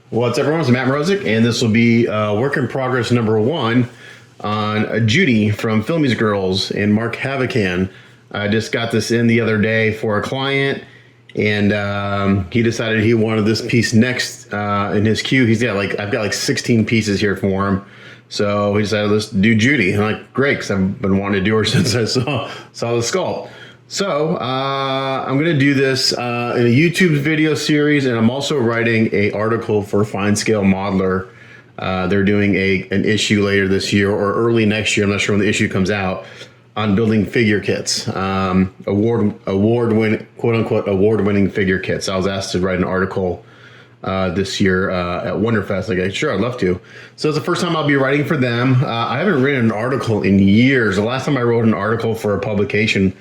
What's up, everyone? It's Matt Mrozik, and this will be work in progress number 1 on Judy from Filmy's Girls and Mark Havacan. I just got this in the other day for a client, and he decided he wanted this piece next in his queue. I've got like 16 pieces here for him. So he decided, let's do Judy. I'm like, great, because I've been wanting to do her since I saw the sculpt. So I'm going to do this in a YouTube video series, and I'm also writing an article for Fine Scale Modeler. They're doing an issue later this year or early next year. I'm not sure when the issue comes out, on building figure kits, quote unquote award winning figure kits. I was asked to write an article this year at Wonderfest. Like, sure, I'd love to. So it's the first time I'll be writing for them. I haven't written an article in years. The last time I wrote an article for a publication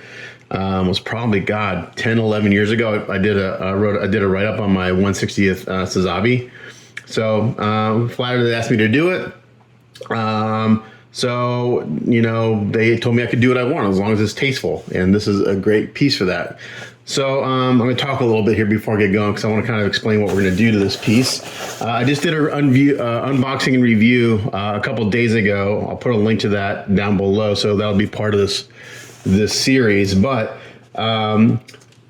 was probably 10, 11 years ago. I did a write up on my 160th Sazabi. So flattered they asked me to do it. So they told me I could do what I want as long as it's tasteful, and this is a great piece for that. So I'm going to talk a little bit here before I get going, because I want to kind of explain what we're going to do to this piece. I just did an unboxing and review a couple days ago. I'll put a link to that down below, so that'll be part of this series. But Anya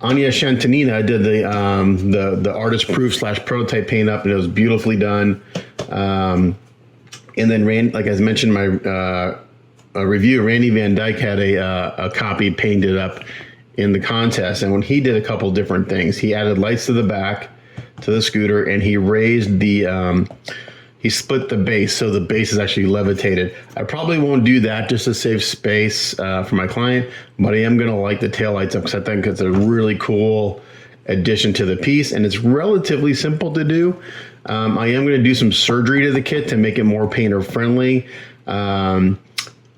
Shantanina did the artist proof / prototype paint up, and it was beautifully done. And then, like I mentioned in my review, Randy Van Dyke had a copy painted up in the contest. And when he did a couple different things, he added lights to the back to the scooter, and he raised he split the base, so the base is actually levitated. I probably won't do that just to save space for my client, but I am going to light the taillights up because I think it's a really cool addition to the piece, and it's relatively simple to do. I am going to do some surgery to the kit to make it more painter friendly.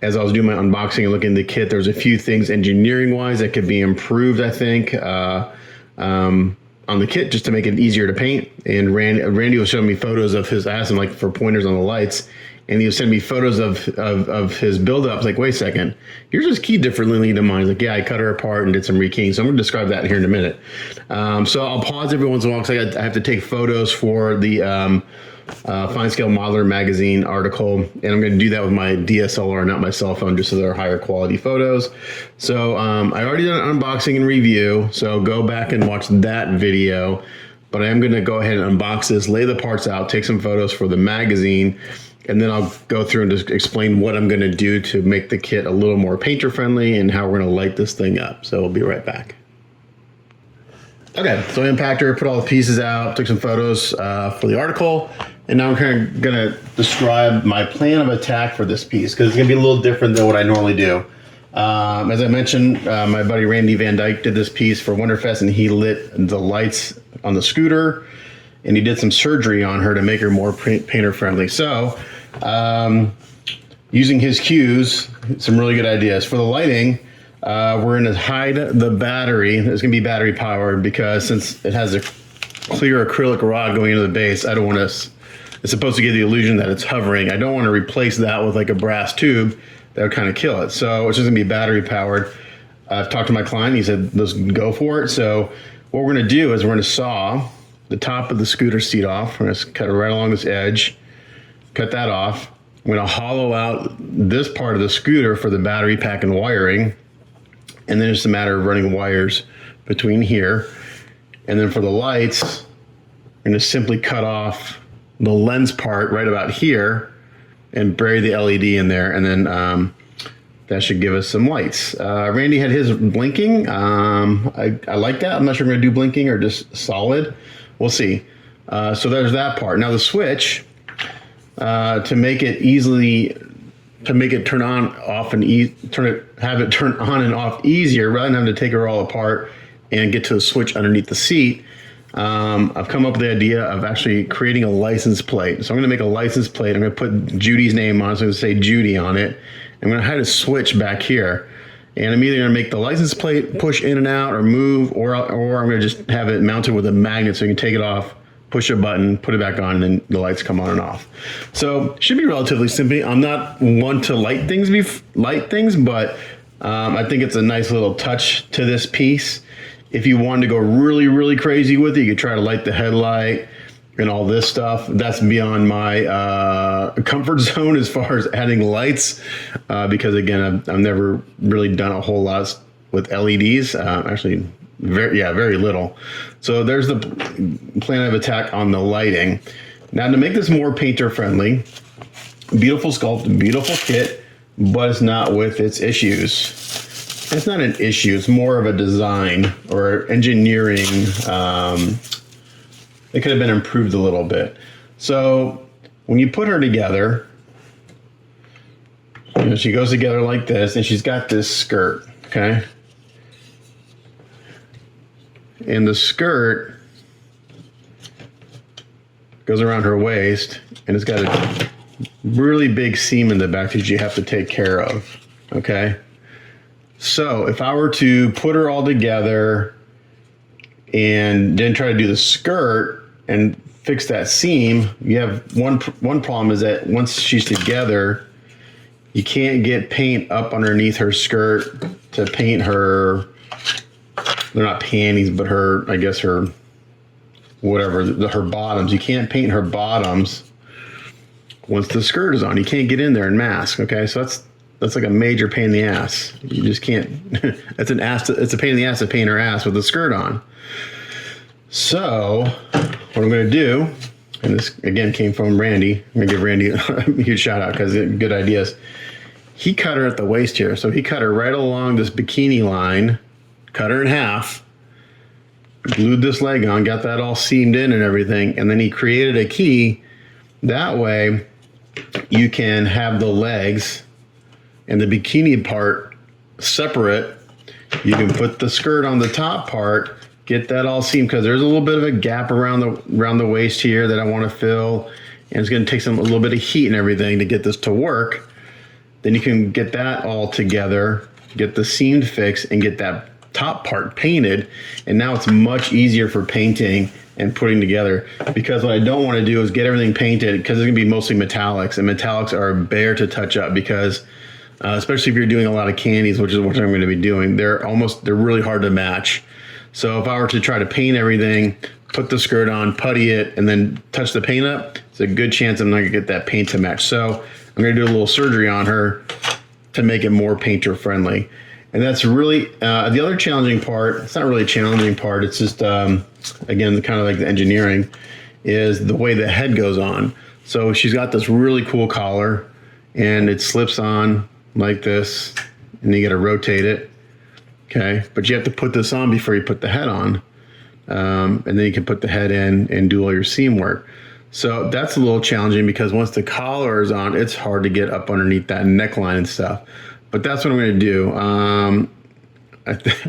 As I was doing my unboxing and looking at the kit, there's a few things engineering wise that could be improved, I think, on the kit, just to make it easier to paint. And Randy was showing me photos of his, I asked him like for pointers on the lights, and he was sending me photos of his build-up. I was like, wait a second, yours is keyed differently than mine. He's like, yeah, I cut her apart and did some rekeying. So I'm going to describe that here in a minute. So I'll pause every once in a while because I have to take photos for the Fine Scale Modeler magazine article, and I'm going to do that with my DSLR, not my cell phone, just so they're higher quality photos. So I already did an unboxing and review, so go back and watch that video. But I am going to go ahead and unbox this, lay the parts out, take some photos for the magazine, and then I'll go through and just explain what I'm going to do to make the kit a little more painter friendly and how we're going to light this thing up. So we'll be right back. Okay, so I unpacked her, put all the pieces out, took some photos for the article, and now I'm kind of going to describe my plan of attack for this piece, because it's going to be a little different than what I normally do. As I mentioned, my buddy Randy Van Dyke did this piece for Wonderfest, and he lit the lights on the scooter, and he did some surgery on her to make her more painter friendly. So using his cues, some really good ideas. For the lighting, we're going to hide the battery. It's going to be battery powered, because since it has a clear acrylic rod going into the base, I don't want to, it's supposed to give the illusion that it's hovering. I don't want to replace that with like a brass tube. That would kind of kill it. So it's just going to be battery powered. I've talked to my client. He said, let's go for it. So what we're going to do is we're going to saw the top of the scooter seat off. We're going to cut it right along this edge. Cut that off. I'm going to hollow out this part of the scooter for the battery pack and wiring. And then it's a matter of running wires between here. And then for the lights, I'm going to simply cut off the lens part right about here and bury the LED in there. And then that should give us some lights. Randy had his blinking. I like that. I'm not sure I'm going to do blinking or just solid. We'll see. So there's that part. Now the switch, to make it turn on, off, and have it turn on and off easier, rather than having to take her all apart and get to the switch underneath the seat. I've come up with the idea of actually creating a license plate. So I'm going to make a license plate. I'm going to put Judy's name on it. So I'm going to say Judy on it. I'm going to hide a switch back here. And I'm either going to make the license plate push in and out or move, or I'm going to just have it mounted with a magnet so you can take it off, push a button, put it back on, and then the lights come on and off. So it should be relatively simple. I'm not one to light things, but I think it's a nice little touch to this piece. If you wanted to go really, really crazy with it, you could try to light the headlight and all this stuff. That's beyond my comfort zone as far as adding lights, because again, I've never really done a whole lot with LEDs. Actually, very little. So there's the plan of attack on the lighting. Now, to make this more painter friendly, beautiful sculpt, beautiful kit, but it's not with its issues. It's not an issue. It's more of a design or engineering. It could have been improved a little bit. So when you put her together, you know, she goes together like this, and she's got this skirt, okay? And the skirt goes around her waist, and it's got a really big seam in the back that you have to take care of, okay? So if I were to put her all together and then try to do the skirt and fix that seam, you have one problem is that once she's together, you can't get paint up underneath her skirt to paint her, they're not panties, but her, I guess her, whatever, her bottoms. You can't paint her bottoms once the skirt is on. You can't get in there and mask, okay? So that's like a major pain in the ass. You just can't, it's a pain in the ass to paint her ass with the skirt on. So what I'm going to do, and this again came from Randy. I'm going to give Randy a huge shout out because good ideas. He cut her at the waist here. So he cut her right along this bikini line, cut her in half, glued this leg on, got that all seamed in and everything. And then he created a key. That way you can have the legs and the bikini part separate. You can put the skirt on the top part, get that all seamed, because there's a little bit of a gap around the waist here that I want to fill, and it's going to take a little bit of heat and everything to get this to work. Then you can get that all together, get the seam fixed, and get that top part painted, and now it's much easier for painting and putting together, because what I don't want to do is get everything painted, because it's going to be mostly metallics, and metallics are a bear to touch up, because especially if you're doing a lot of candies, which is what I'm going to be doing, they're really hard to match. So if I were to try to paint everything, put the skirt on, putty it, and then touch the paint up, it's a good chance I'm not going to get that paint to match. So I'm going to do a little surgery on her to make it more painter friendly. And that's really the other challenging part. It's not really a challenging part. It's just, again, kind of like the engineering, is the way the head goes on. So she's got this really cool collar, and it slips on like this, and you got to rotate it. Okay, but you have to put this on before you put the head on, and then you can put the head in and do all your seam work. So that's a little challenging, because once the collar is on, it's hard to get up underneath that neckline and stuff. But that's what I'm going to do.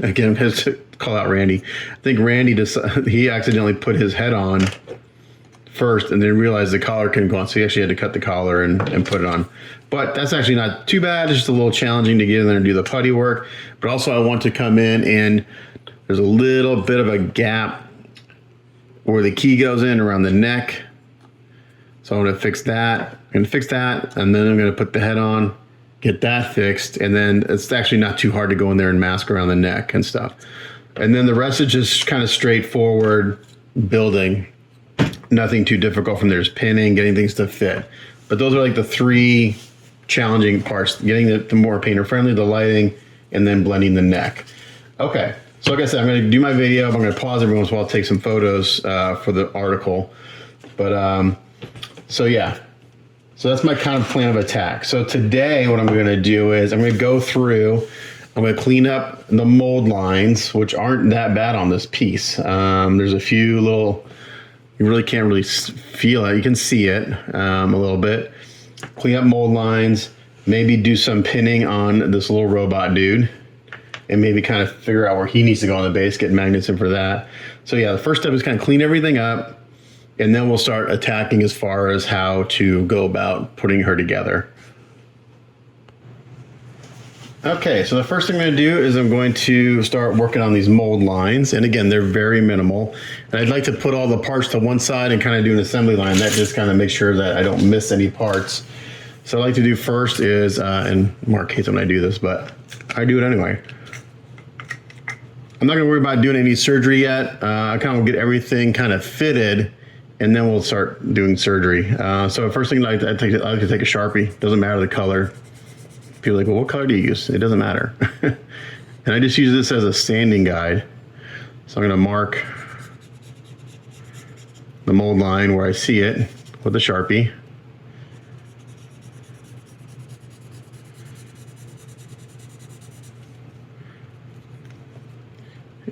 Again, I have to call out Randy. I think Randy he accidentally put his head on first and then realized the collar couldn't go on, so he actually had to cut the collar and put it on. But that's actually not too bad. It's just a little challenging to get in there and do the putty work. But also I want to come in, and there's a little bit of a gap where the key goes in around the neck. So I'm going to fix that. I'm going to fix that, and then I'm going to put the head on, get that fixed, and then it's actually not too hard to go in there and mask around the neck and stuff. And then the rest is just kind of straightforward building. Nothing too difficult from there. Just pinning, getting things to fit. But those are like the three challenging parts: getting the more painter friendly, the lighting, and then blending the neck. Okay, so like I said, I'm going to do my video. I'm going to pause every once in a while, take some photos for the article. But so yeah, so that's my kind of plan of attack. So today what I'm going to do is I'm going to go through, I'm going to clean up the mold lines, which aren't that bad on this piece. There's a few little, you really can't really feel it. You can see it a little bit. Clean up mold lines, maybe do some pinning on this little robot dude, and maybe kind of figure out where he needs to go on the base, get magnets in for that. So yeah, the first step is kind of clean everything up, and then we'll start attacking as far as how to go about putting her together. Okay, so the first thing I'm going to do is I'm going to start working on these mold lines. And again, they're very minimal. And I'd like to put all the parts to one side and kind of do an assembly line. That just kind of makes sure that I don't miss any parts. So what I like to do first is, and Mark hates when I do this, but I do it anyway. I'm not going to worry about doing any surgery yet. I kind of get everything kind of fitted, and then we'll start doing surgery. So first thing I like to take a Sharpie. Doesn't matter the color. People are like, well, what color do you use? It doesn't matter. And I just use this as a sanding guide. So I'm going to mark the mold line where I see it with a Sharpie.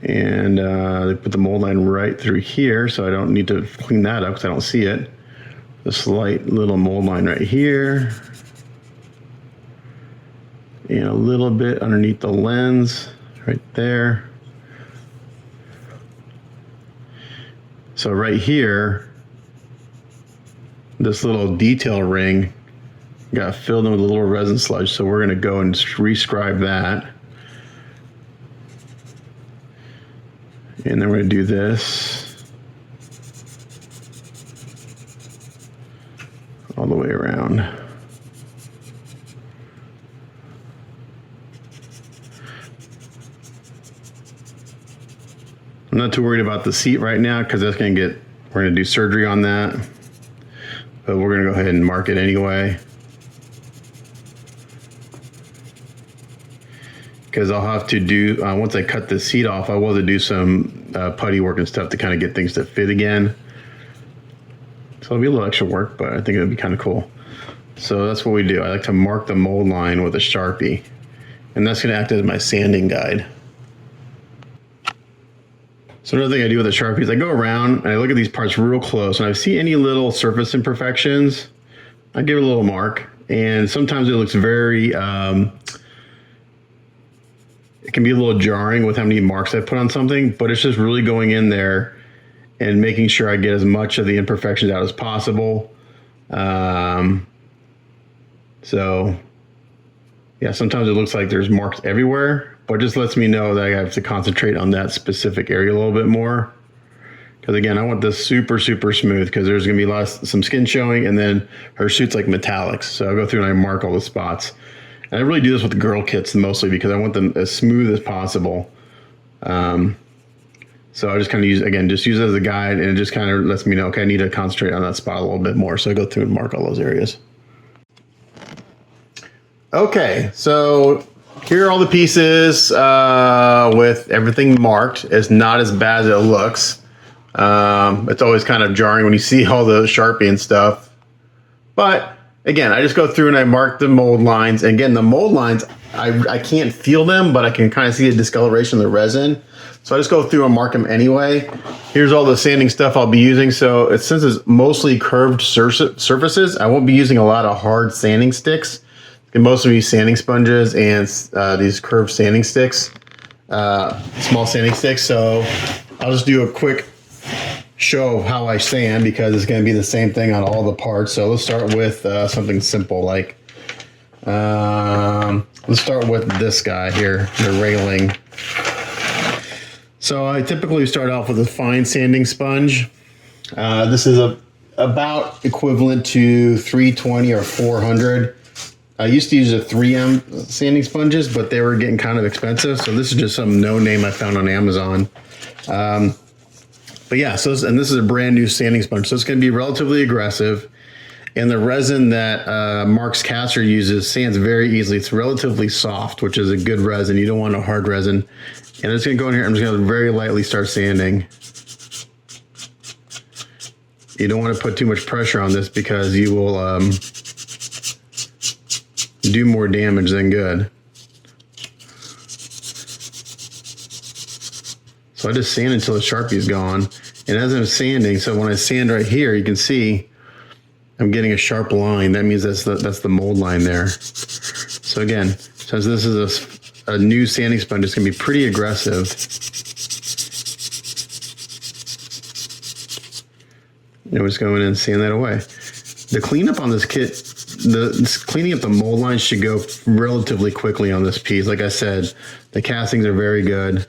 And they put the mold line right through here, so I don't need to clean that up because I don't see it. A slight little mold line right here. And a little bit underneath the lens right there. So right here, this little detail ring got filled in with a little resin sludge, so we're going to go and rescribe that. And then we're going to do this all the way around. I'm not too worried about the seat right now because that's going to we're going to do surgery on that. But we're going to go ahead and mark it anyway. Because I'll have to do, once I cut the seat off, I will have to do some putty work and stuff to kind of get things to fit again. So it'll be a little extra work, but I think it'll be kind of cool. So that's what we do. I like to mark the mold line with a Sharpie. And that's going to act as my sanding guide. So another thing I do with a Sharpie is I go around and I look at these parts real close, and I see any little surface imperfections, I give it a little mark. And sometimes it looks very, it can be a little jarring with how many marks I put on something, but it's just really going in there and making sure I get as much of the imperfections out as possible. So yeah, sometimes it looks like there's marks everywhere, but it just lets me know that I have to concentrate on that specific area a little bit more. Because again, I want this super, super smooth because there's going to be some skin showing, and then her suit's like metallics. So I'll go through and I mark all the spots. And I really do this with the girl kits mostly because I want them as smooth as possible. So I just kind of use it as a guide, and it just kind of lets me know, okay, I need to concentrate on that spot a little bit more. So I go through and mark all those areas. Okay, so here are all the pieces with everything marked. It's not as bad as it looks. It's always kind of jarring when you see all the Sharpie and stuff. But again, I just go through and I mark the mold lines. And again, the mold lines, I can't feel them, but I can kind of see the discoloration of the resin. So I just go through and mark them anyway. Here's all the sanding stuff I'll be using. So since it's mostly curved surfaces, I won't be using a lot of hard sanding sticks. It can mostly be sanding sponges and these curved sanding sticks, small sanding sticks. So I'll just do a quick show of how I sand because it's going to be the same thing on all the parts. So let's start with something simple like, let's start with this guy here, the railing. So I typically start off with a fine sanding sponge. This is about equivalent to 320 or 400. I used to use a 3M sanding sponges, but they were getting kind of expensive. So this is just some no name I found on Amazon. But yeah, this is a brand new sanding sponge. So it's going to be relatively aggressive. And the resin that Mark's Caster uses sands very easily. It's relatively soft, which is a good resin. You don't want a hard resin. And it's going to go in here. I'm just going to very lightly start sanding. You don't want to put too much pressure on this because you will do more damage than good. So I just sand until the Sharpie is gone. And as I'm sanding, so when I sand right here, you can see I'm getting a sharp line. That means that's the mold line there. So again, since this is a new sanding sponge, it's going to be pretty aggressive. And we're just going in and sand that away. The cleanup on this kit, cleaning up the mold lines should go relatively quickly on this piece. Like I said, the castings are very good.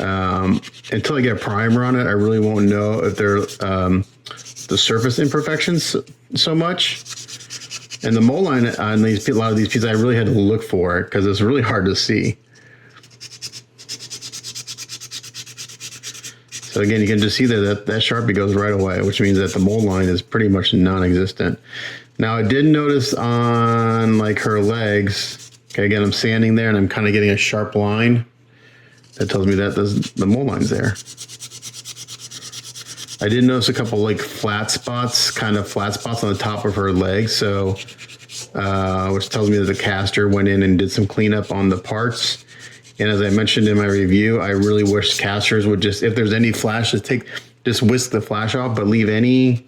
Until I get a primer on it, I really won't know if they're the surface imperfections so much. And the mold line on a lot of these pieces, I really had to look for it because it's really hard to see. So again, you can just see that Sharpie goes right away, which means that the mold line is pretty much non-existent. Now I did notice on like her legs, okay, again, I'm sanding there and I'm kind of getting a sharp line. That tells me that the mold line's there. I did notice a couple like flat spots on the top of her legs. So, which tells me that the caster went in and did some cleanup on the parts. And as I mentioned in my review, I really wish casters would just, if there's any flash, just whisk the flash off, but leave any,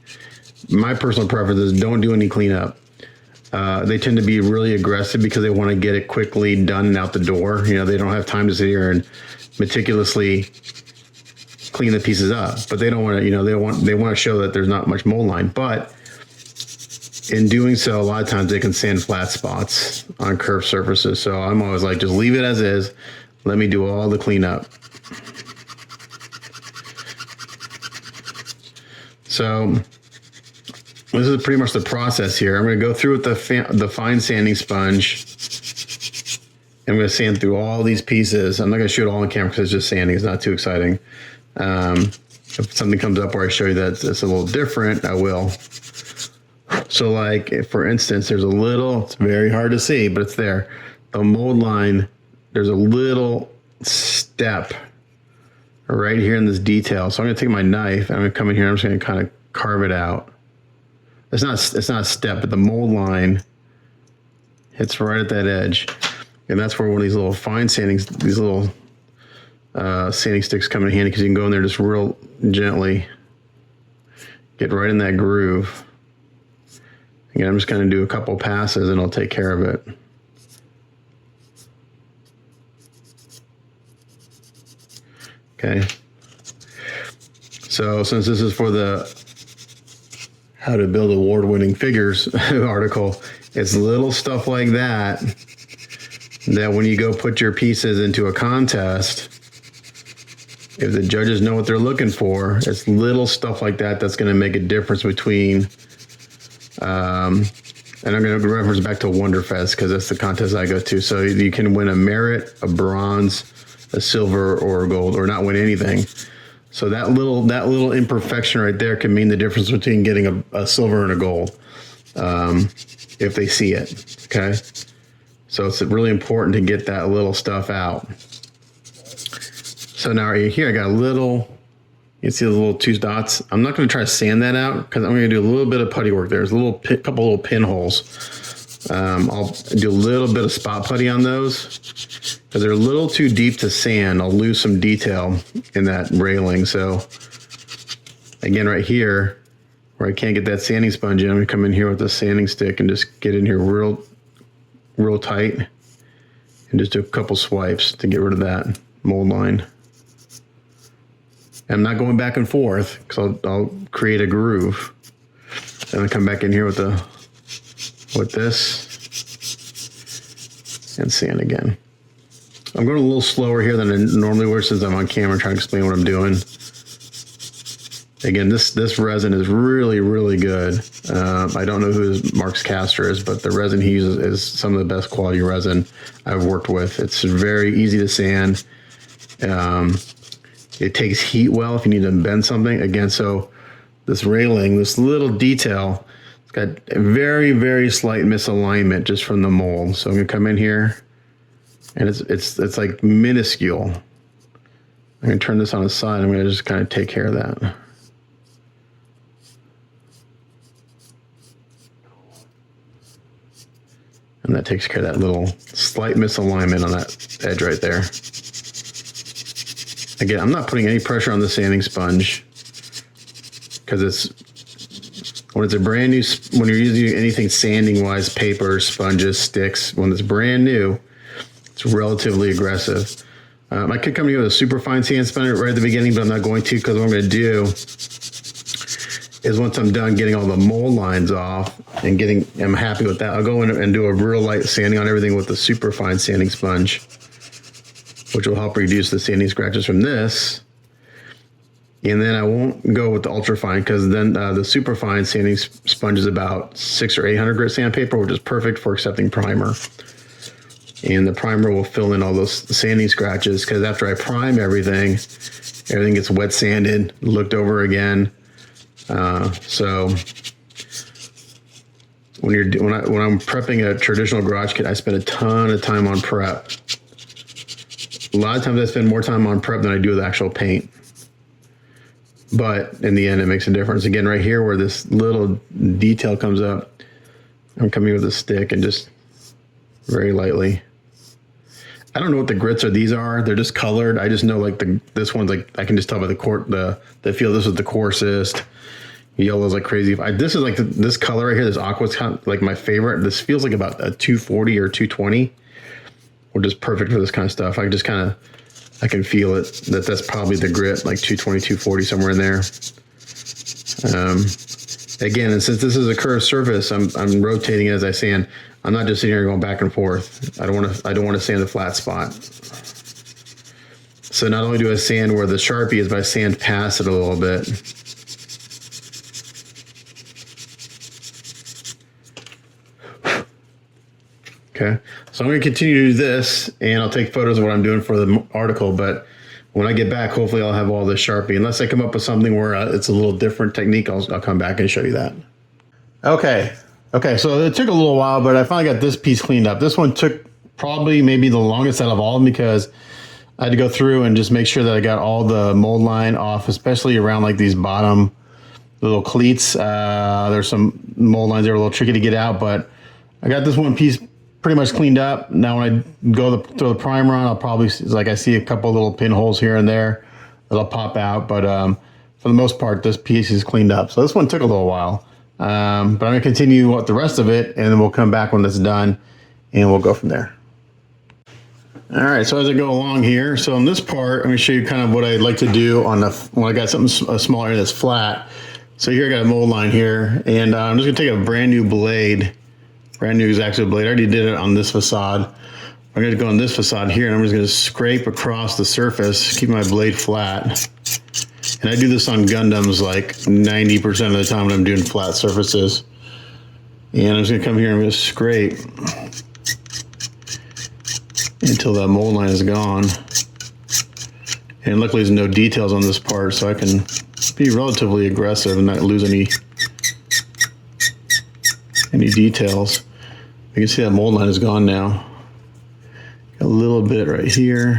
my personal preference is don't do any cleanup. They tend to be really aggressive because they want to get it quickly done and out the door. You know, they don't have time to sit here and meticulously clean the pieces up, but they don't want to, you know, they want to show that there's not much mold line, but in doing so, a lot of times they can sand flat spots on curved surfaces. So I'm always like, just leave it as is. Let me do all the cleanup. So this is pretty much the process here. I'm going to go through with the fine sanding sponge. I'm going to sand through all these pieces. I'm not going to shoot it all on camera because it's just sanding. It's not too exciting. If something comes up where I show you that it's a little different, I will. So like, if, for instance, there's a little, it's very hard to see, but it's there. The mold line, there's a little step right here in this detail. So I'm going to take my knife and I'm going to come in here and I'm just going to kind of carve it out. It's not a step, but the mold line hits right at that edge. And that's where one of these little fine sandings, these little sanding sticks come in handy, because you can go in there just real gently, get right in that groove. Again, I'm just going to do a couple passes and I'll take care of it. Okay. So since this is for the How to Build Award-Winning Figures article, it's little stuff like that when you go put your pieces into a contest, if the judges know what they're looking for, it's little stuff like that that's going to make a difference between, and I'm going to reference back to Wonderfest because that's the contest I go to. So you can win a merit, a bronze, a silver, or a gold, or not win anything. So that little imperfection right there can mean the difference between getting a silver and a gold, if they see it. Okay, so it's really important to get that little stuff out. So now right here, I got a little, you can see the little two dots. I'm not going to try to sand that out because I'm going to do a little bit of putty work there. There's a couple little pinholes. I'll do a little bit of spot putty on those because they're a little too deep to sand. I'll lose some detail in that railing. So again, right here, where I can't get that sanding sponge in, I'm going to come in here with the sanding stick and just get in here real tight and just do a couple swipes to get rid of that mold line. I'm not going back and forth because I'll create a groove. Then I come back in here with this and sand again. I'm going a little slower here than I normally would since I'm on camera trying to explain what I'm doing. Again, this resin is really, really good. I don't know who Mark's caster is, but the resin he uses is some of the best quality resin I've worked with. It's very easy to sand. It takes heat well if you need to bend something. Again, so this railing, this little detail, it's got a very, very slight misalignment just from the mold. So I'm gonna come in here and it's like minuscule. I'm gonna turn this on the side. I'm gonna just kind of take care of that. And that takes care of that little slight misalignment on that edge right there. Again, I'm not putting any pressure on the sanding sponge because when it's a brand new, when you're using anything sanding wise, paper, sponges, sticks, when it's brand new, it's relatively aggressive. I could come here with a super fine sand sponge right at the beginning, but I'm not going to, because what I'm going to do is once I'm done getting all the mold lines off and I'm happy with that, I'll go in and do a real light sanding on everything with the super fine sanding sponge, which will help reduce the sanding scratches from this. And then I won't go with the ultra fine because then the super fine sanding sponge is about 600 or 800 grit sandpaper, which is perfect for accepting primer. and the primer will fill in all those sanding scratches, because after I prime everything gets wet sanded, looked over again. So when I'm prepping a traditional garage kit, I spend a ton of time on prep. A lot of times I spend more time on prep than I do with actual paint. But in the end, it makes a difference. Again, right here where this little detail comes up, I'm coming with a stick and just very lightly. I don't know what the grits these are. They're just colored. I just know like this one's like, I can just tell by the feel this is the coarsest. Yellow's like crazy. This is like this color right here, this aqua's kind of like my favorite. This feels like about a 240 or 220, which is perfect for this kind of stuff. I can feel it, that's probably the grit, like 220, 240, somewhere in there. Again, and since this is a curved surface, I'm rotating it as I sand. I'm not just sitting here going back and forth. I don't want to sand a flat spot. So not only do I sand where the Sharpie is, but I sand past it a little bit. Okay, so I'm going to continue to do this, and I'll take photos of what I'm doing for the article, but when I get back, hopefully I'll have all this Sharpie. Unless I come up with something where it's a little different technique, I'll come back and show you that. Okay, so it took a little while, but I finally got this piece cleaned up. This one took probably maybe the longest out of all of them, because I had to go through and just make sure that I got all the mold line off, especially around like these bottom little cleats. There's some mold lines that are a little tricky to get out, but I got this one piece pretty much cleaned up. Now when I go throw the primer on, I'll probably, like, I see a couple little pinholes here and there that'll pop out, but for the most part, this piece is cleaned up. So this one took a little while, but I'm gonna continue with the rest of it, and then we'll come back when it's done, and we'll go from there. All right, so as I go along here, so on this part, I'm gonna show you kind of what I like to do on when I got something a small area that's flat. So here I got a mold line here, and I'm just gonna take a brand new blade. Brand new X-Acto blade. I already did it on this facade. I'm going to go on this facade here, and I'm just going to scrape across the surface, keep my blade flat. And I do this on Gundams like 90% of the time when I'm doing flat surfaces. And I'm just going to come here and I'm going to scrape until that mold line is gone. And luckily there's no details on this part, so I can be relatively aggressive and not lose any details. You can see that mold line is gone now. Got a little bit right here.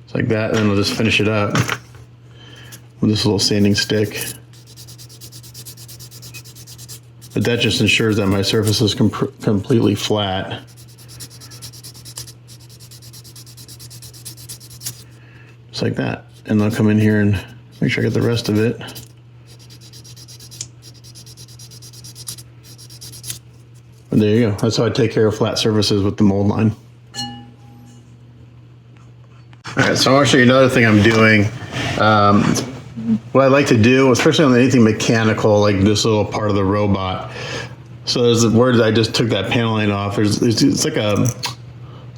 It's like that, and then we'll just finish it up with this little sanding stick. But that just ensures that my surface is completely flat. Just like that. And I'll come in here and make sure I get the rest of it. And there you go. That's how I take care of flat surfaces with the mold line. All right, so I want to show you another thing I'm doing. What I like to do, especially on anything mechanical, like this little part of the robot. So there's where I just took that paneling off. It's like a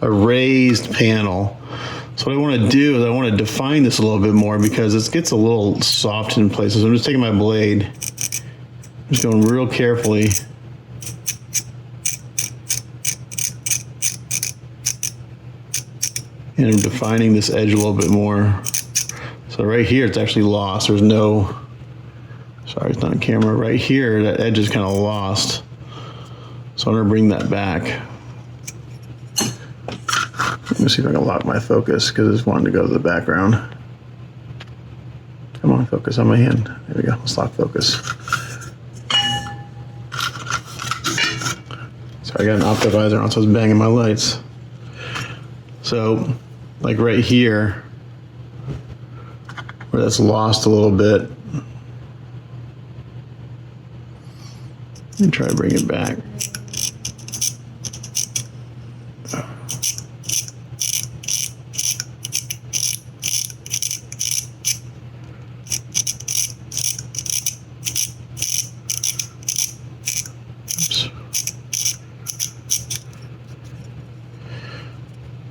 raised panel. So what I want to do is I want to define this a little bit more, because it gets a little soft in places. So I'm just taking my blade, just going real carefully. And I'm defining this edge a little bit more. So right here, it's actually lost. There's no, sorry, it's not on camera. Right here, that edge is kind of lost. So I'm gonna bring that back. Let me see if I can lock my focus, because I just wanted to go to the background. Come on, focus on my hand. There we go, let's lock focus. Sorry, I got an optivisor on, so I was banging my lights. So, like right here, where that's lost a little bit, and try to bring it back.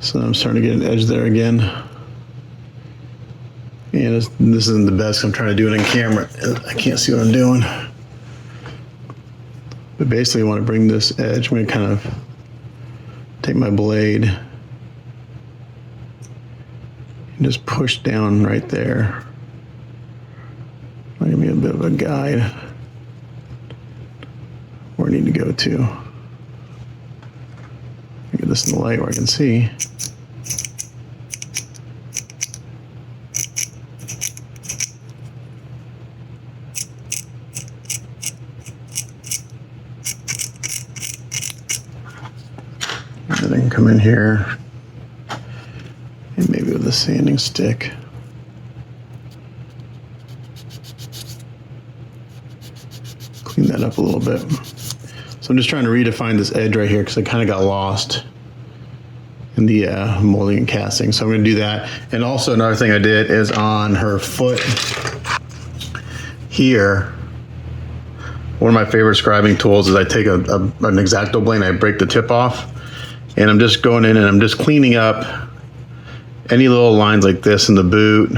So I'm starting to get an edge there again. And this isn't the best. I'm trying to do it in camera. I can't see what I'm doing. But basically I want to bring this edge, I'm going to kind of take my blade and just push down right there. Give me a bit of a guide where I need to go to. Get this in the light where I can see. And then I can come in here and maybe with a sanding stick. Clean that up a little bit. So I'm just trying to redefine this edge right here because I kind of got lost in the molding and casting. So I'm going to do that. And also another thing I did is on her foot here, one of my favorite scribing tools is I take an X-Acto blade and I break the tip off. And I'm just going in and I'm just cleaning up any little lines like this in the boot.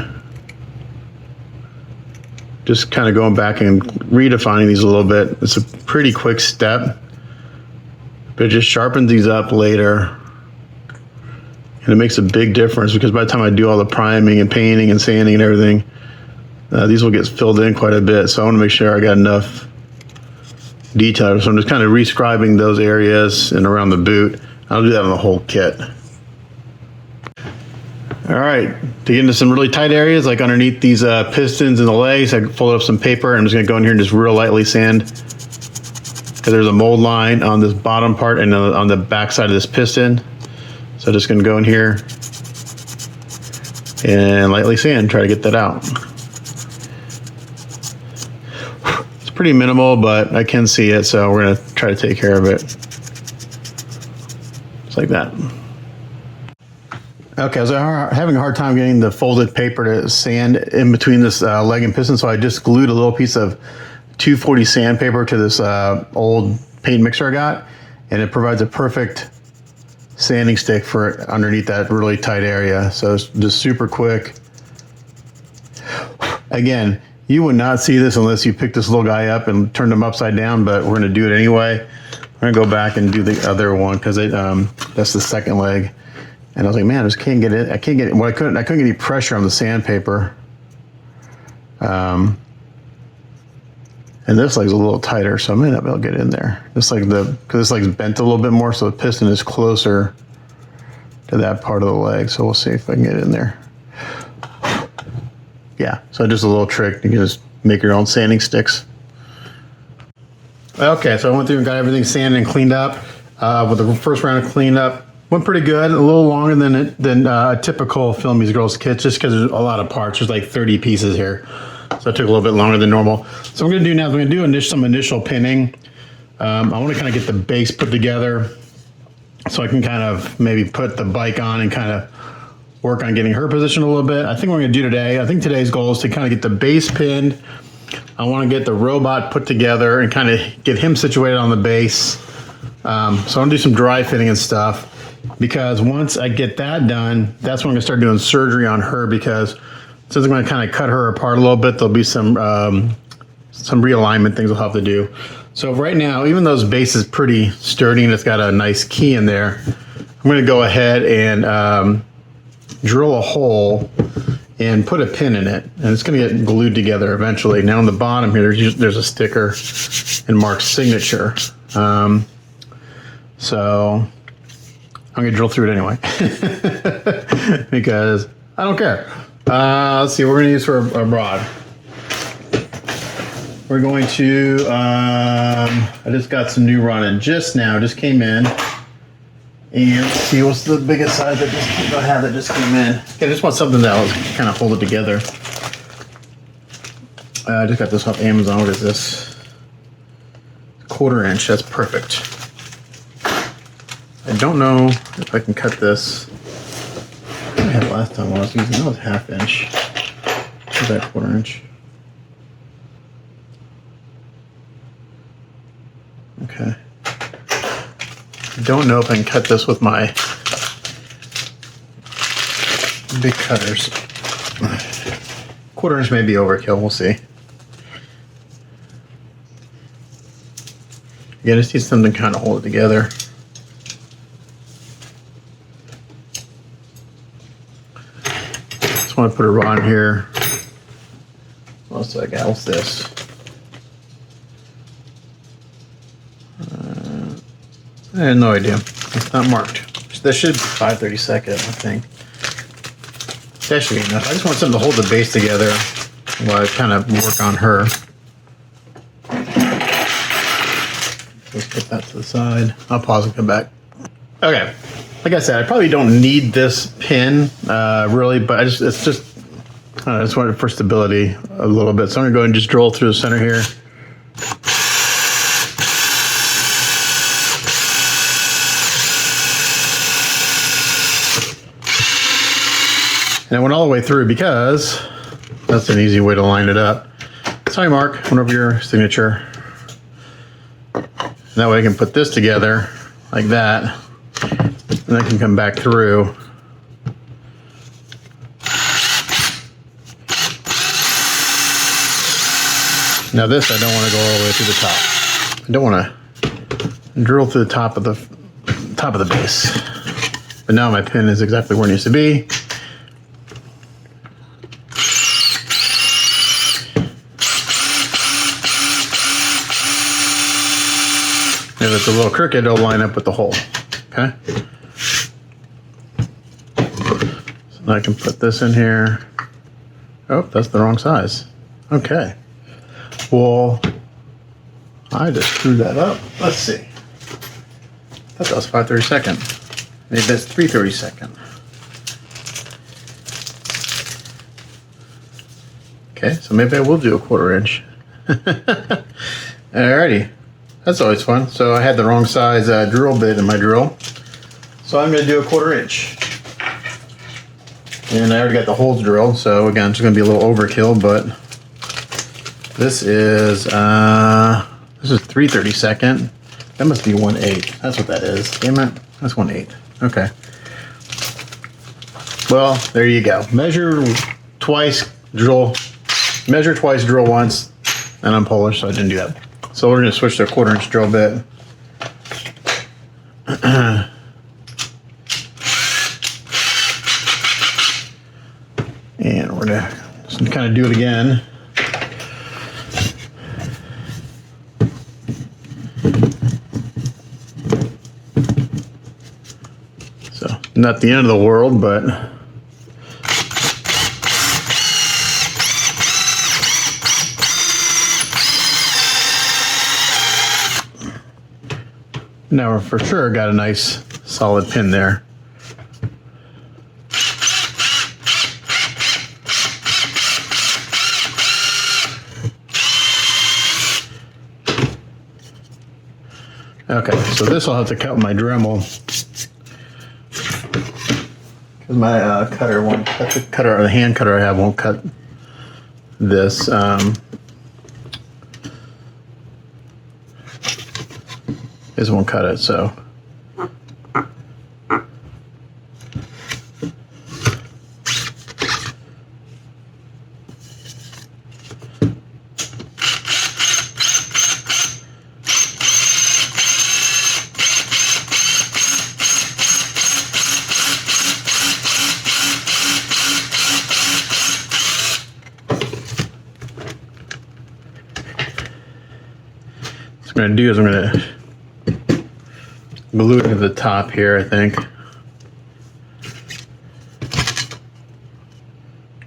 Just kind of going back and redefining these a little bit. It's a pretty quick step, but it just sharpens these up later. And it makes a big difference because by the time I do all the priming and painting and sanding and everything, these will get filled in quite a bit. So I want to make sure I got enough detail. So I'm just kind of rescribing those areas and around the boot. I'll do that on the whole kit. All right, to get into some really tight areas, like underneath these pistons and the legs, I folded up some paper. I'm just gonna go in here and just real lightly sand because there's a mold line on this bottom part and on the back side of this piston. So I'm just gonna go in here and lightly sand, try to get that out. It's pretty minimal, but I can see it, so we're gonna try to take care of it. Just like that. Okay, I was having a hard time getting the folded paper to sand in between this leg and piston, so I just glued a little piece of 240 sandpaper to this old paint mixer I got, and it provides a perfect sanding stick for underneath that really tight area. So it's just super quick. Again, you would not see this unless you pick this little guy up and turn him upside down, but we're gonna do it anyway. We're gonna go back and do the other one because that's the second leg. And I was like, man, I just can't get it. I can't get it. Well, I couldn't get any pressure on the sandpaper. And this leg's a little tighter, so I may not be able to get in there. Because this leg's bent a little bit more, so the piston is closer to that part of the leg. So we'll see if I can get it in there. Yeah, so just a little trick. You can just make your own sanding sticks. Okay, so I went through and got everything sanded and cleaned up. With the first round of cleanup, went pretty good, a little longer than a typical Filmy's Girls kit, just because there's a lot of parts. There's like 30 pieces here, so it took a little bit longer than normal. So what I'm going to do now is I'm going to do some initial pinning. I want to kind of get the base put together so I can kind of maybe put the bike on and kind of work on getting her positioned a little bit. I think what we're going to do today, I think today's goal is to kind of get the base pinned. I want to get the robot put together and kind of get him situated on the base. So I'm going to do some dry fitting and stuff. Because once I get that done, that's when I'm gonna start doing surgery on her, because since I'm gonna kind of cut her apart a little bit, there'll be some realignment things I'll have to do. So right now, even though this base is pretty sturdy and it's got a nice key in there, I'm gonna go ahead and drill a hole and put a pin in it, and it's gonna get glued together eventually. Now on the bottom here, there's a sticker and Mark's signature. So I'm gonna drill through it anyway because I don't care. Let's see what we're gonna use for a rod. We're going to, I just got some new rod in just came in. And let's see, what's the biggest size I have that just came in. Okay, I just want something that will kind of hold it together. I just got this off Amazon. What is this? 1/4 inch, that's perfect. I don't know if I can cut this. What did I have last time when I was using that was 1/2 inch. What's that 1/4 inch? Okay. I don't know if I can cut this with my big cutters. 1/4 inch may be overkill, we'll see. Again, I just need something to kind of hold it together. Just want to put a rod in here. What else do I got? What's this? I had no idea. It's not marked. This should be 5/32, I think. That should be enough. I just want something to hold the base together while I kind of work on her. Let's put that to the side. I'll pause and come back. Okay. Like I said, I probably don't need this pin, really, but I just want it for stability a little bit. So I'm gonna go and just drill through the center here. And I went all the way through because that's an easy way to line it up. Sorry, Mark, went over your signature. And that way I can put this together like that, and I can come back through. Now this, I don't want to go all the way through the top. I don't want to drill through the top of the base. But now my pin is exactly where it needs to be. If it's a little crooked, it'll line up with the hole, okay? So now I can put this in here. Oh, that's the wrong size. Okay. Well, I just screwed that up. Let's see. I thought that was 5/32. Maybe that's 3/32. Okay, so maybe I will do a 1/4 inch. Alrighty. That's always fun. So I had the wrong size drill bit in my drill. So I'm going to do a 1/4 inch. And I already got the holes drilled. So again, it's going to be a little overkill, but this is 3/32. That must be 1/8. That's what that is. Damn it. That's 1/8. Okay. Well, there you go. Measure twice, drill. Measure twice, drill once. And I'm Polish, so I didn't do that. So we're going to switch to a 1/4 inch drill bit. And we're going to just kind of do it again. So not the end of the world, but now we're for sure got a nice solid pin there. Okay, so this I'll have to cut with my Dremel because my cutter won't cut the cutter, or the hand cutter I have won't cut this. This won't cut it, so. What I'm going to do is I'm going to glue it to the top here, I think.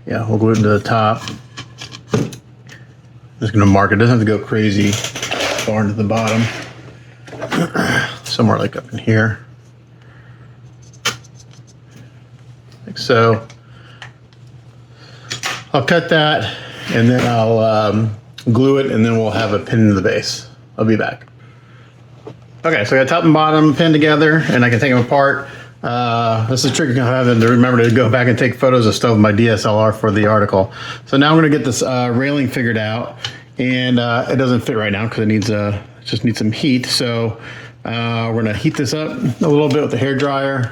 Yeah, we'll glue it to the top. Just going to mark it. It doesn't have to go crazy far into the bottom. Somewhere like up in here. Like so. I'll cut that and then I'll glue it, and then we'll have a pin in the base. I'll be back. Okay, so I got top and bottom pinned together, and I can take them apart. This is a trick I'm having to remember to go back and take photos of stuff with my DSLR for the article. So now I'm gonna get this railing figured out, and it doesn't fit right now because it needs just needs some heat. So we're gonna heat this up a little bit with the hair dryer.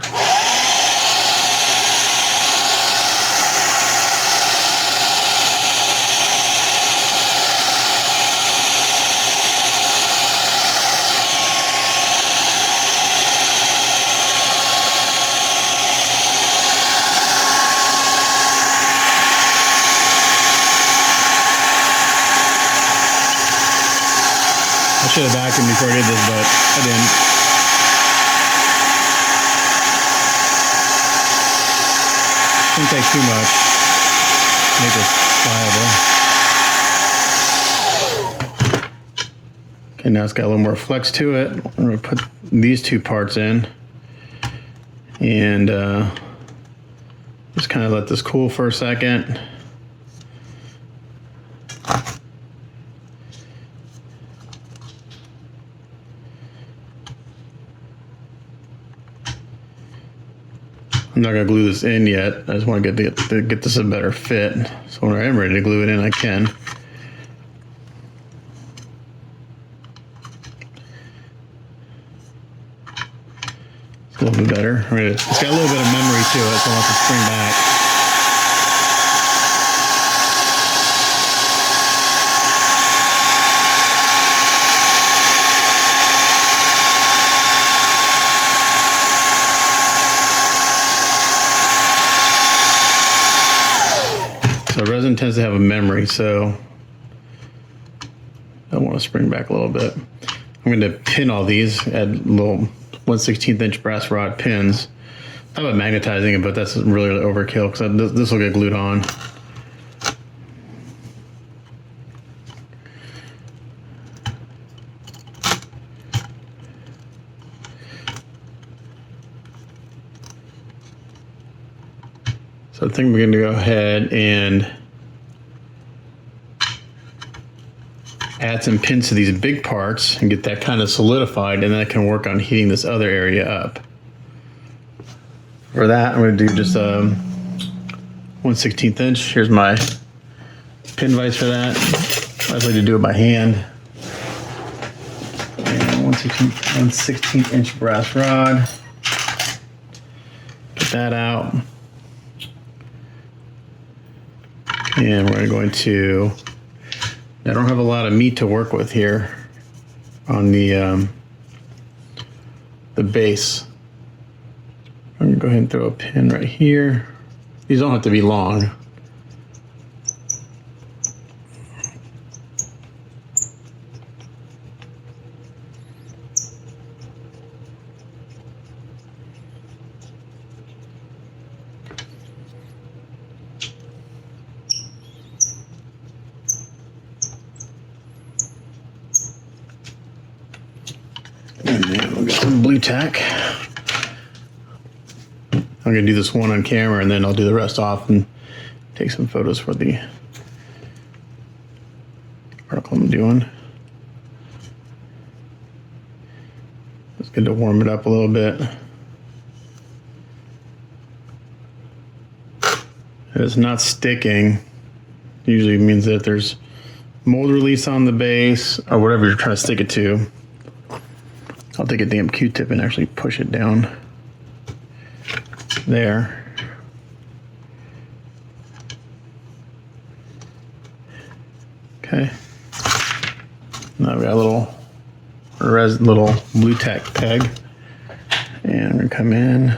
should have vacuumed before I did this, but I didn't. Shouldn't take too much to make this pliable. Okay, now it's got a little more flex to it. I'm going to put these two parts in and just kind of let this cool for a second. I'm not gonna glue this in yet. I just want to get this a better fit. So when I am ready to glue it in, I can. It's a little bit better. It's got a little bit of memory to it, so I want to spring back. So resin tends to have a memory, so I want to spring back a little bit. I'm going to pin all these, add little 1/16 inch brass rod pins. I thought about magnetizing it, but that's really overkill because this will get glued on. So I think we're going to go ahead and add some pins to these big parts and get that kind of solidified, and then I can work on heating this other area up. For that, I'm going to do just 1/16 inch. Here's my pin vise for that. I like to do it by hand. And 1/16 inch brass rod. Get that out. And we're going to, I don't have a lot of meat to work with here on the base. I'm gonna go ahead and throw a pin right here. These don't have to be long. And then we'll get some blue tack. I'm gonna do this one on camera and then I'll do the rest off and take some photos for the article I'm doing. It's good to warm it up a little bit. If it's not sticking, usually means that there's mold release on the base or whatever you're trying to stick it to. I'll take a damn Q-tip and actually push it down there. Okay. Now I've got a little blue tack peg, and I'm gonna come in.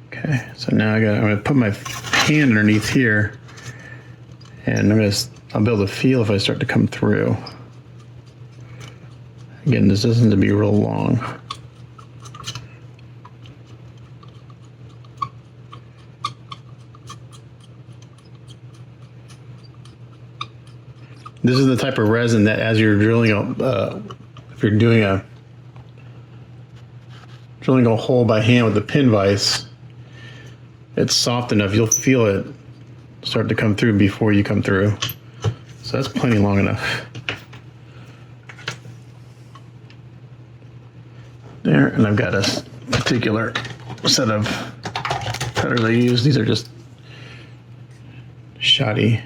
Okay, so now I'm gonna put my hand underneath here. And I'll be able to feel if I start to come through. Again, this doesn't have to be real long. This is the type of resin that as you're drilling if you're doing drilling a hole by hand with the pin vise, it's soft enough, you'll feel it start to come through before you come through. So that's plenty long enough. There, and I've got a particular set of cutters I use. These are just shoddy.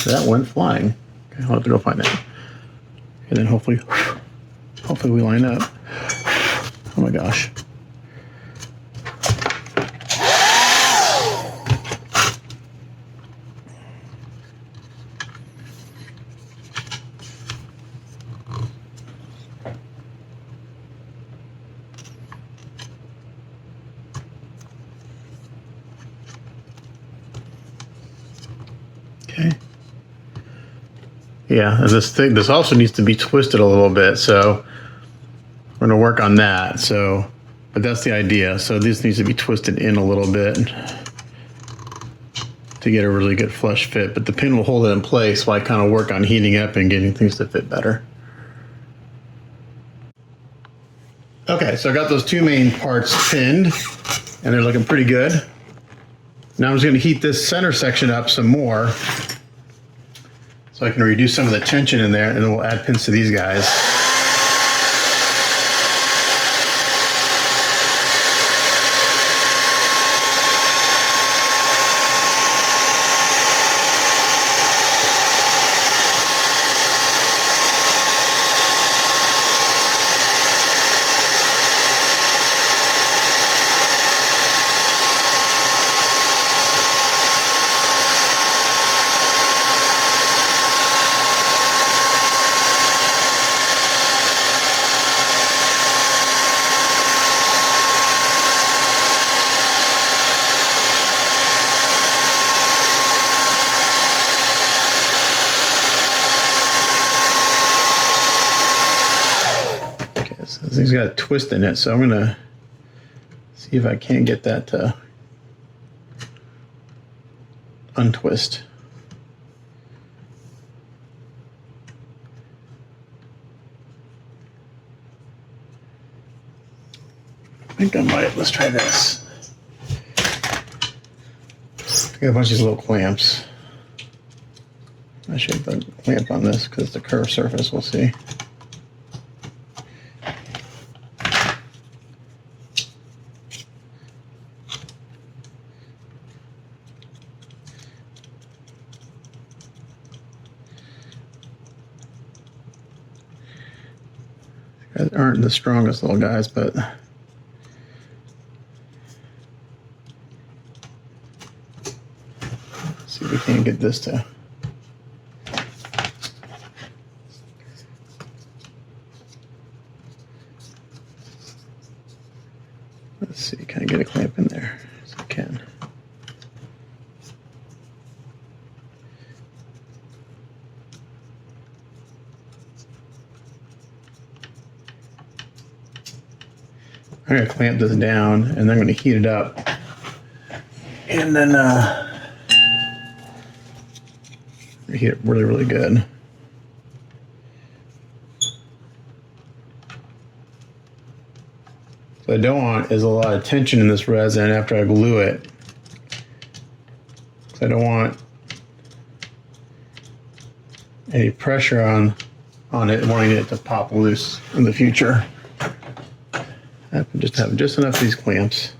That went flying. Okay, I'll have to go find it. And then hopefully we line up. Oh my gosh. Okay. Yeah, and this also needs to be twisted a little bit, so we're gonna work on that. So, but that's the idea. So this needs to be twisted in a little bit to get a really good flush fit, but the pin will hold it in place while I kind of work on heating up and getting things to fit better. Okay, so I got those two main parts pinned and they're looking pretty good. Now I'm just going to heat this center section up some more so I can reduce some of the tension in there, and then we'll add pins to these guys. This thing's got a twist in it, so I'm gonna see if I can't get that to untwist. I think I might. Let's try this. I got a bunch of these little clamps. I should put a clamp on this because it's a curved surface. We'll see. Guys aren't the strongest little guys, but let's see if we can't get this to. Let's see, can I get a clamp in there? Yes, I can. I'm going to clamp this down and then I'm going to heat it up. And then heat it really, really good. What I don't want is a lot of tension in this resin after I glue it. I don't want any pressure on it, wanting it to pop loose in the future. I have to just have just enough of these clamps.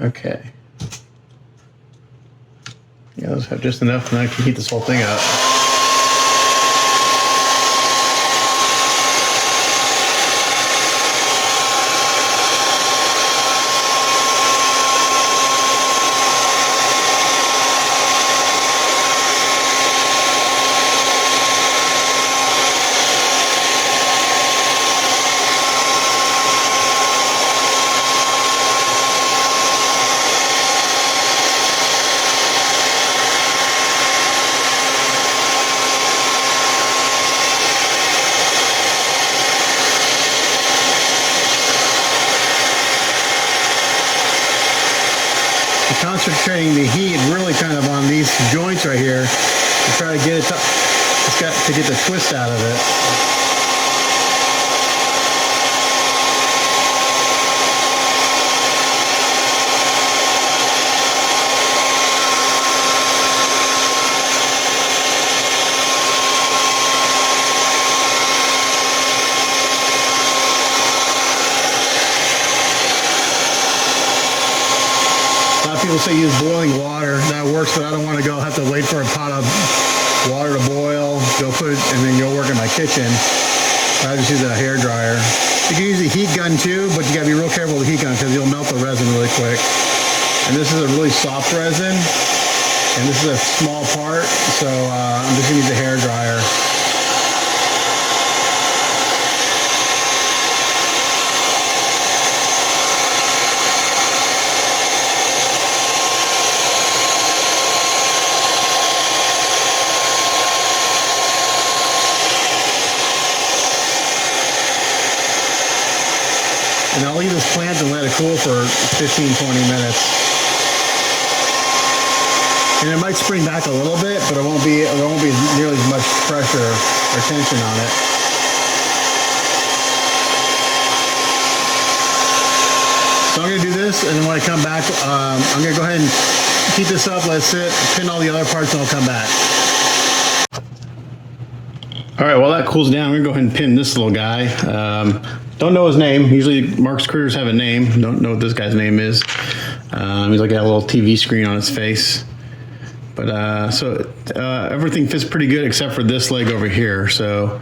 Okay. Yeah, those have just enough, and I can heat this whole thing up. Concentrating the heat really kind of on these joints right here to try to get it to, it's got to get the twist out of it. people say use boiling water. That works, but I don't want to have to wait for a pot of water to boil, go put it, and then go work in my kitchen. I just use a hair dryer. You can use a heat gun too, but you gotta be real careful with the heat gun because you'll melt the resin really quick. And this is a really soft resin, and this is a small part, so I'm just gonna use a hair dryer. And I'll leave this plant and let it cool for 15-20 minutes. And it might spring back a little bit, but there won't be nearly as much pressure or tension on it. So I'm gonna do this, and then when I come back, I'm gonna go ahead and keep this up, let it sit, pin all the other parts, and I'll come back. All right, while that cools down, I'm gonna go ahead and pin this little guy. Don't know his name. Usually Mark's critters have a name. Don't know what this guy's name is. He's like got a little TV screen on his face. But everything fits pretty good except for this leg over here. So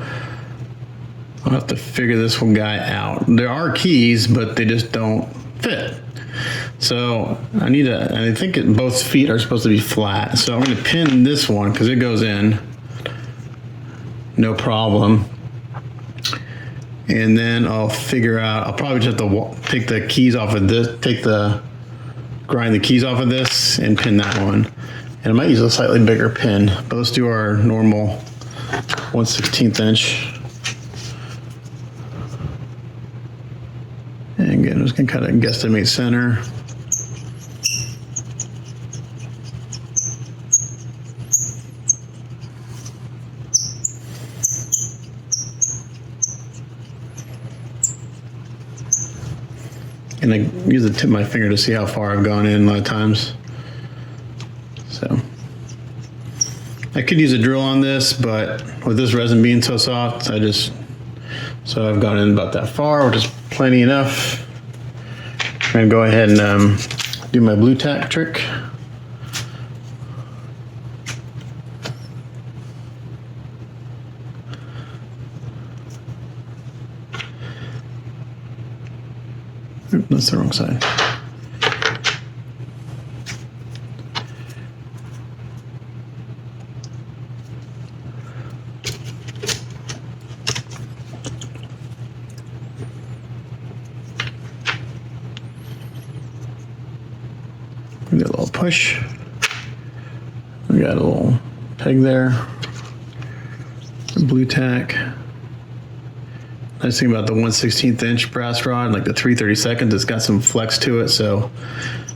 I'll have to figure this one guy out. There are keys, but they just don't fit. So I think both feet are supposed to be flat. So I'm gonna pin this one because it goes in. No problem. And then I'll figure out, I'll probably just have to take the keys off of this, grind the keys off of this and pin that one. And I might use a slightly bigger pin, but let's do our normal 1/16 inch. And again, I'm just gonna kind of guesstimate center. And I use the tip of my finger to see how far I've gone in a lot of times. So I could use a drill on this, but with this resin being so soft, so I've gone in about that far, which is plenty enough. I'm gonna go ahead and do my blue tack trick. Oop, that's the wrong side. We got a little push. We got a little peg there. Blue tack. Nice thing about the 1/16 inch brass rod, like the 3/32, it's got some flex to it, so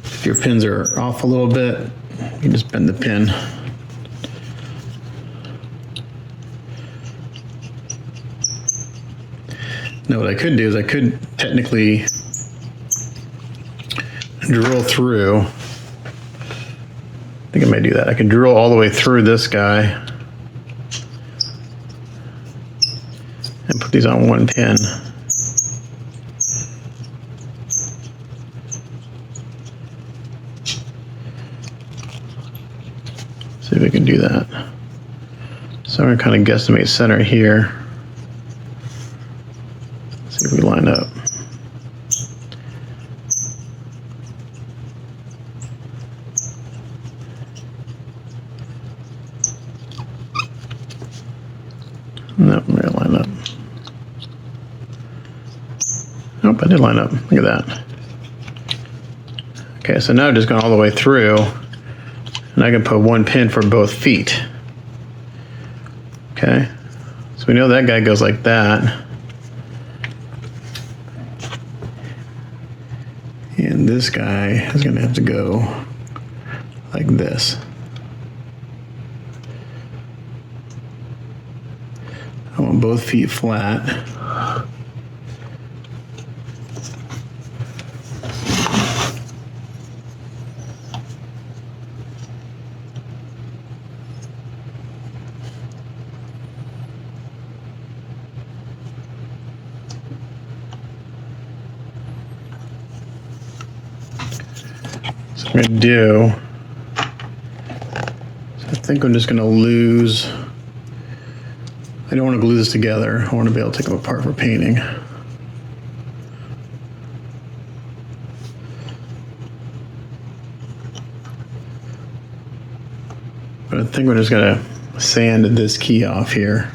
if your pins are off a little bit, you can just bend the pin. Now what I could do is I could technically drill through. I think I might do that. I could drill all the way through this guy and put these on one pin. See if we can do that. So I'm gonna kind of guesstimate center here. See if we line up. Nope, we're gonna line up. Nope, I did line up. Look at that. Okay, so now I've just gone all the way through, and I can put one pin for both feet. Okay, so we know that guy goes like that. And this guy is gonna have to go like this. I want both feet flat. So I'm going to do, I think I'm just going to lose, I don't want to glue this together. I want to be able to take them apart for painting. But I think we're just going to sand this key off here.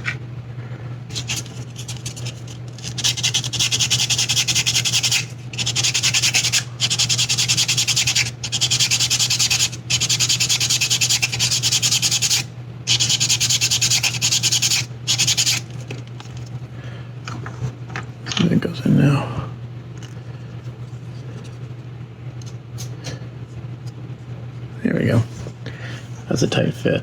It goes in now. There we go. That's a tight fit.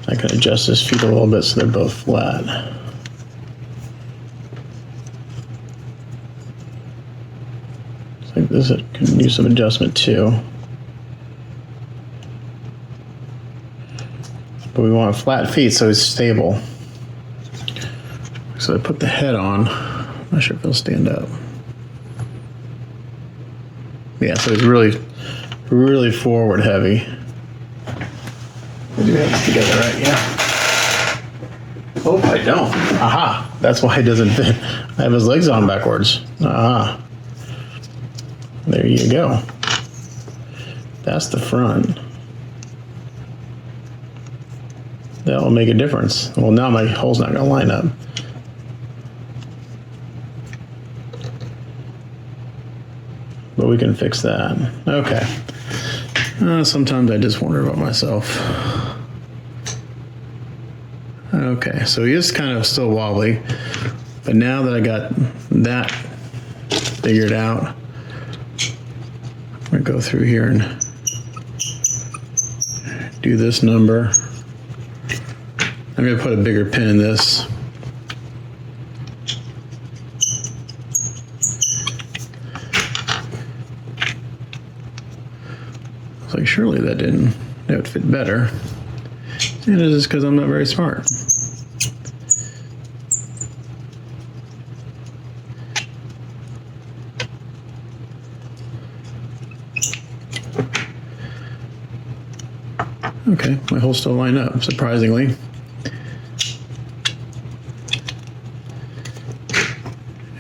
I can adjust this feet a little bit so they're both flat. It's like this, it can use some adjustment too. But we want flat feet so it's stable. So I put the head on. I'm not sure if it'll stand up. Yeah, so it's really, really forward heavy. We do have this together, right? Yeah. Oh, I don't. Aha. That's why it doesn't fit. I have his legs on backwards. Aha. There you go. That's the front. That will make a difference. Well, now my hole's not going to line up. But we can fix that. Okay. Sometimes I just wonder about myself. Okay, so he is kind of still wobbly. But now that I got that figured out, I'm going to go through here and do this number. I'm going to put a bigger pin in this. I was like, surely that would fit better. And it's just because I'm not very smart. Okay, my holes still line up, surprisingly.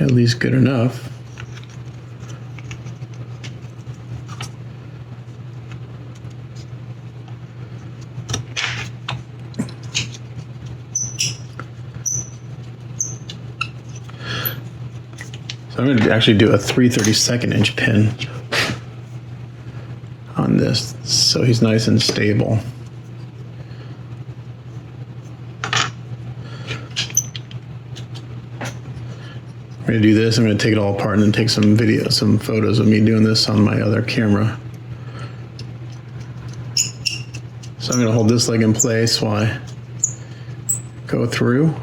At least good enough. So I'm going to actually do a 3/32 inch pin on this so he's nice and stable. I'm going to do this. I'm going to take it all apart and then take some photos of me doing this on my other camera. So I'm going to hold this leg in place while I go through.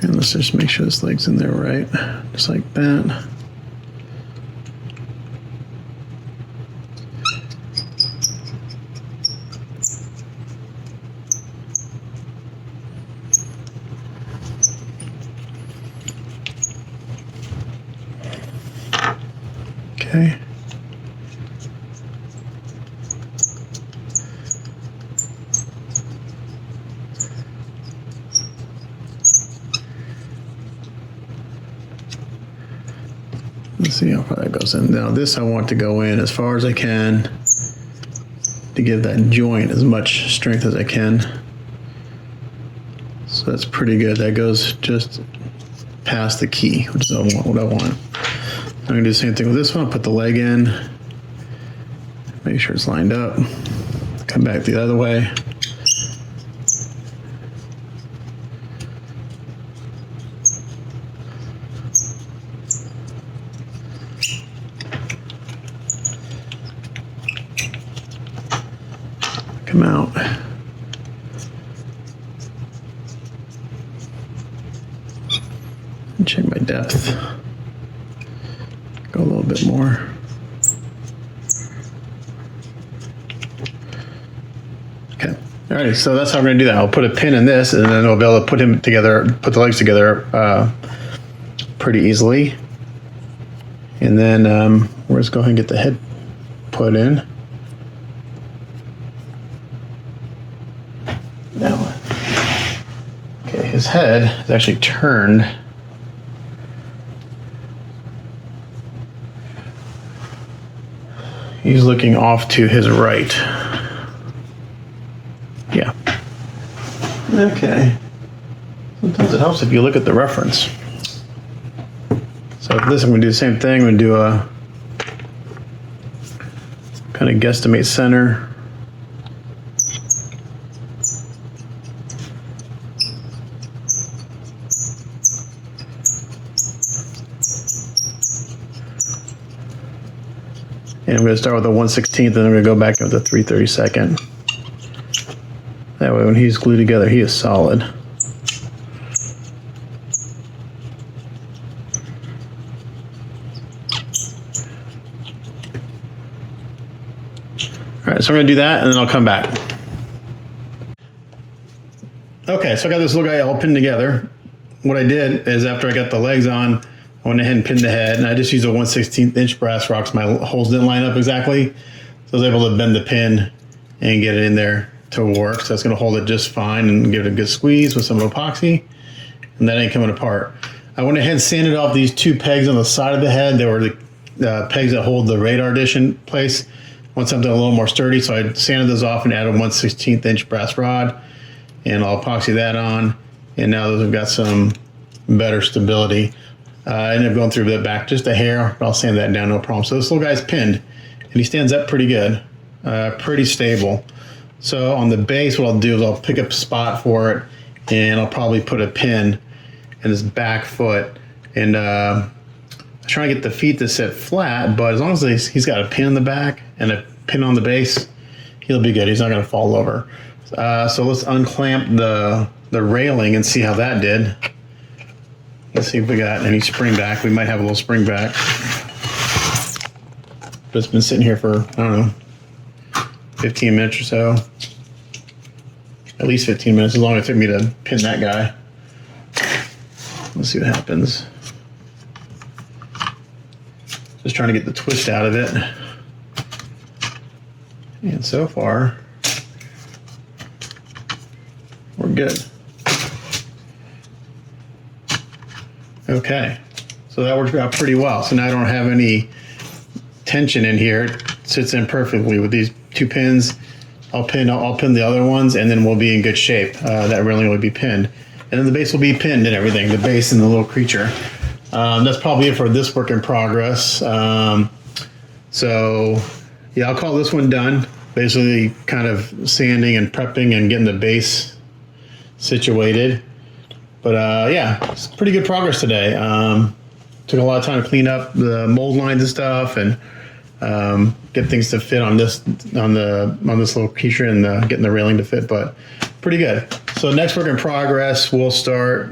And let's just make sure this leg's in there right, just like that. Okay. Let's see how far that goes in. Now this I want to go in as far as I can to give that joint as much strength as I can. So that's pretty good. That goes just past the key, which is what I want. I'm going to do the same thing with this one. Put the leg in. Make sure it's lined up. Come back the other way. come out. Check my depth. Go a little bit more. Okay. Alrighty, so that's how we're gonna do that. I'll put a pin in this, and then we'll be able to put him together, put the legs together pretty easily. And then we'll just go ahead and get the head put in. Now, okay, his head is actually turned. He's looking off to his right. Yeah. Okay. Sometimes it helps if you look at the reference. So for this, I'm going to do the same thing. I'm going to do a kind of guesstimate center. And I'm going to start with a 1/16th, and then I'm going to go back with a 3/32. That way when he's glued together, he is solid. All right, so I'm going to do that, and then I'll come back. Okay, so I got this little guy all pinned together. What I did is after I got the legs on, I went ahead and pinned the head, and I just used a 1/16 inch brass rocks. My holes didn't line up exactly, so I was able to bend the pin and get it in there to work. So that's going to hold it just fine and give it a good squeeze with some epoxy, and that ain't coming apart. I went ahead and sanded off these two pegs on the side of the head. They were the pegs that hold the radar dish in place. I want something a little more sturdy, so I sanded those off and added a 1/16 inch brass rod, and I'll epoxy that on, and now those have got some better stability. I ended up going through the back just a hair, but I'll sand that down, no problem. So this little guy's pinned, and he stands up pretty good, pretty stable. So on the base, what I'll do is I'll pick up a spot for it, and I'll probably put a pin in his back foot, and try to get the feet to sit flat, but as long as he's got a pin in the back and a pin on the base, he'll be good. He's not going to fall over. So let's unclamp the railing and see how that did. Let's see if we got any spring back. We might have a little spring back. But it's been sitting here for, I don't know, 15 minutes or so. At least 15 minutes, as long as it took me to pin that guy. Let's see what happens. Just trying to get the twist out of it. And so far, we're good. Okay, so that worked out pretty well. So now I don't have any tension in here. It sits in perfectly with these two pins. I'll pin the other ones, and then we'll be in good shape. That railing will be pinned, and then the base will be pinned and everything. The base and the little creature. That's probably it for this work in progress. So yeah, I'll call this one done. Basically, kind of sanding and prepping and getting the base situated. But yeah, it's pretty good progress today. Took a lot of time to clean up the mold lines and stuff, and get things to fit on this little creature, and getting the railing to fit. But pretty good. So next work in progress, we'll start.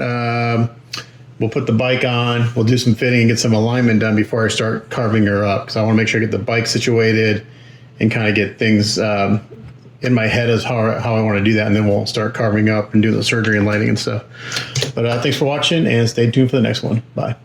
We'll put the bike on. We'll do some fitting and get some alignment done before I start carving her up, because I want to make sure I get the bike situated and kind of get things in my head as how I want to do that, and then we'll start carving up and do the surgery and lighting and stuff. But thanks for watching, and stay tuned for the next one. Bye.